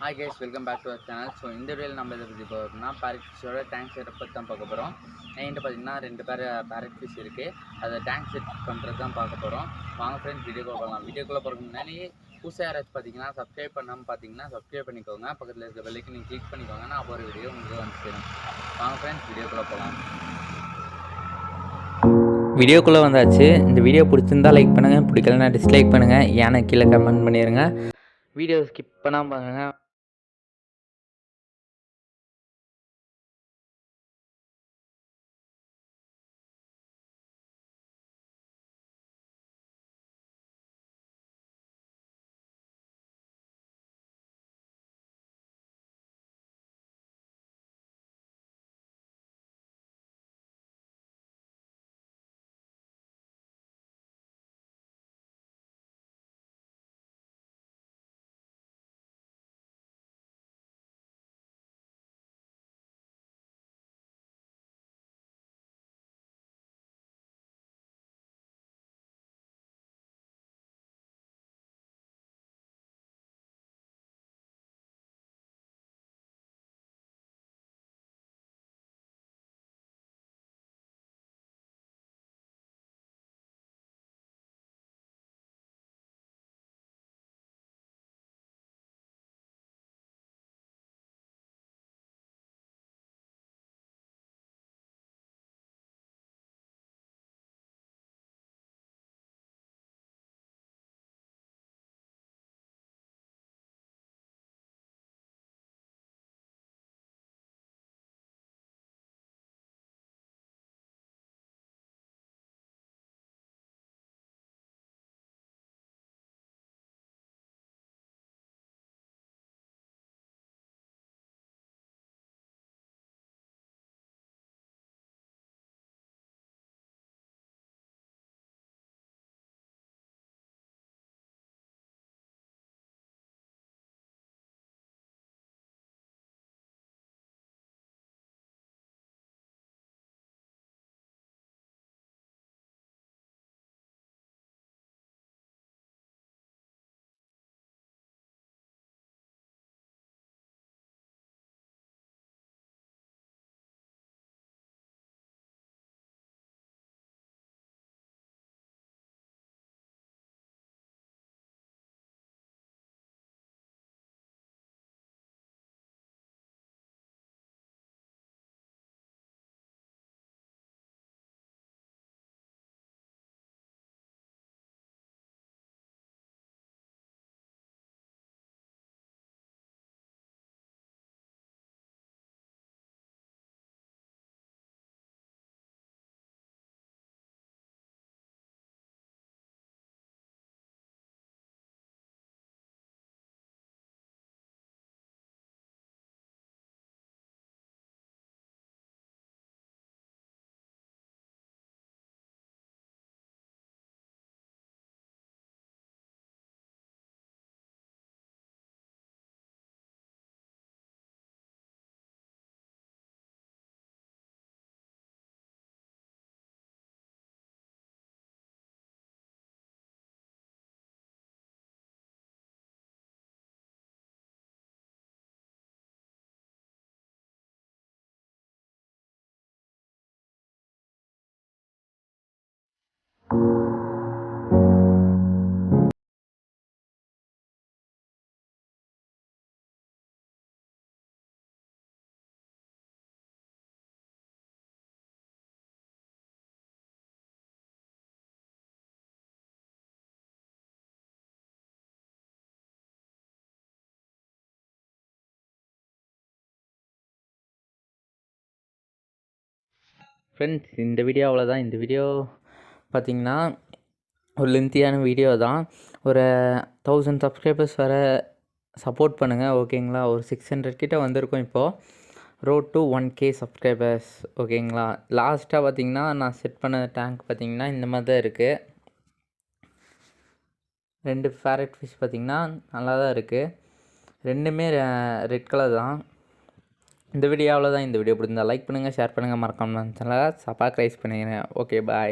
Hi guys, welcome back to our channel. So இந்த வீடியோவில் நம்ம இதை பற்றி போகிறோம்னா பேரட் ஃபிஷ்ஷோட டேங்க் செட்டப் பற்றி தான் பார்க்க போகிறோம். என்கிட்ட பார்த்தீங்கன்னா 2 பேரட் ஃபிஷ் இருக்குது. அதை டேங்க் செட் பண்ணுறது தான் பார்க்க போகிறோம். வாங்க ஃப்ரெண்ட்ஸ், வீடியோக்குள்ளே போகலாம். வீடியோக்குள்ளே போகிறதுக்கு முன்னாடி புதுசாக யாராச்சும் பார்த்தீங்கன்னா சப்ஸ்கிரைப் பண்ணாமல் பார்த்தீங்கன்னா சப்ஸ்கிரைப் பண்ணிக்கோங்க. பக்கத்தில் இருக்க பெல்லைக்கு நீங்கள் கிளிக் பண்ணிக்கோங்க. நான் போகிற வீடியோ உங்களுக்கு வந்து சேரும். வாங்க ஃப்ரெண்ட்ஸ், வீடியோக்குள்ளே போகலாம். வீடியோக்குள்ளே வந்தாச்சு. இந்த வீடியோ பிடிச்சிருந்தா லைக் பண்ணுங்கள், பிடிக்கலன்னா டிஸ்லைக் பண்ணுங்கள். ஏன்னா கீழே கமெண்ட் பண்ணிடுங்க. வீடியோ ஸ்கிப் பண்ணாமல் பாருங்கள். ஃப்ரெண்ட்ஸ், இந்த வீடியோ அவ்வளோதான். இந்த வீடியோ பார்த்திங்கன்னா ஒரு லென்த்தியான வீடியோ தான். ஒரு 1000 சப்ஸ்கிரைபர்ஸ் வர சப்போர்ட் பண்ணுங்கள், ஓகேங்களா? ஒரு 600 கிட்ட வந்திருக்கோம் இப்போது. ரோட் டு 1K சப்ஸ்கிரைபர்ஸ், ஓகேங்களா? லாஸ்ட்டாக பார்த்திங்கன்னா நான் செட் பண்ண டேங்க் பார்த்திங்கன்னா இந்த மாதிரி தான் இருக்குது. 2 பேரட் ஃபிஷ் பார்த்திங்கன்னா நல்லா தான் இருக்குது. ரெண்டுமே ரெட் கலர் தான். இந்த வீடியோ அவ்வளோதான். இந்த வீடியோ பிடிச்சிருந்தா லைக் பண்ணுங்கள், ஷேர் பண்ணுங்கள், மறக்காம சேனலை சப்ஸ்கிரைப் பண்ணிக்கிறேன். ஓகே, பாய்.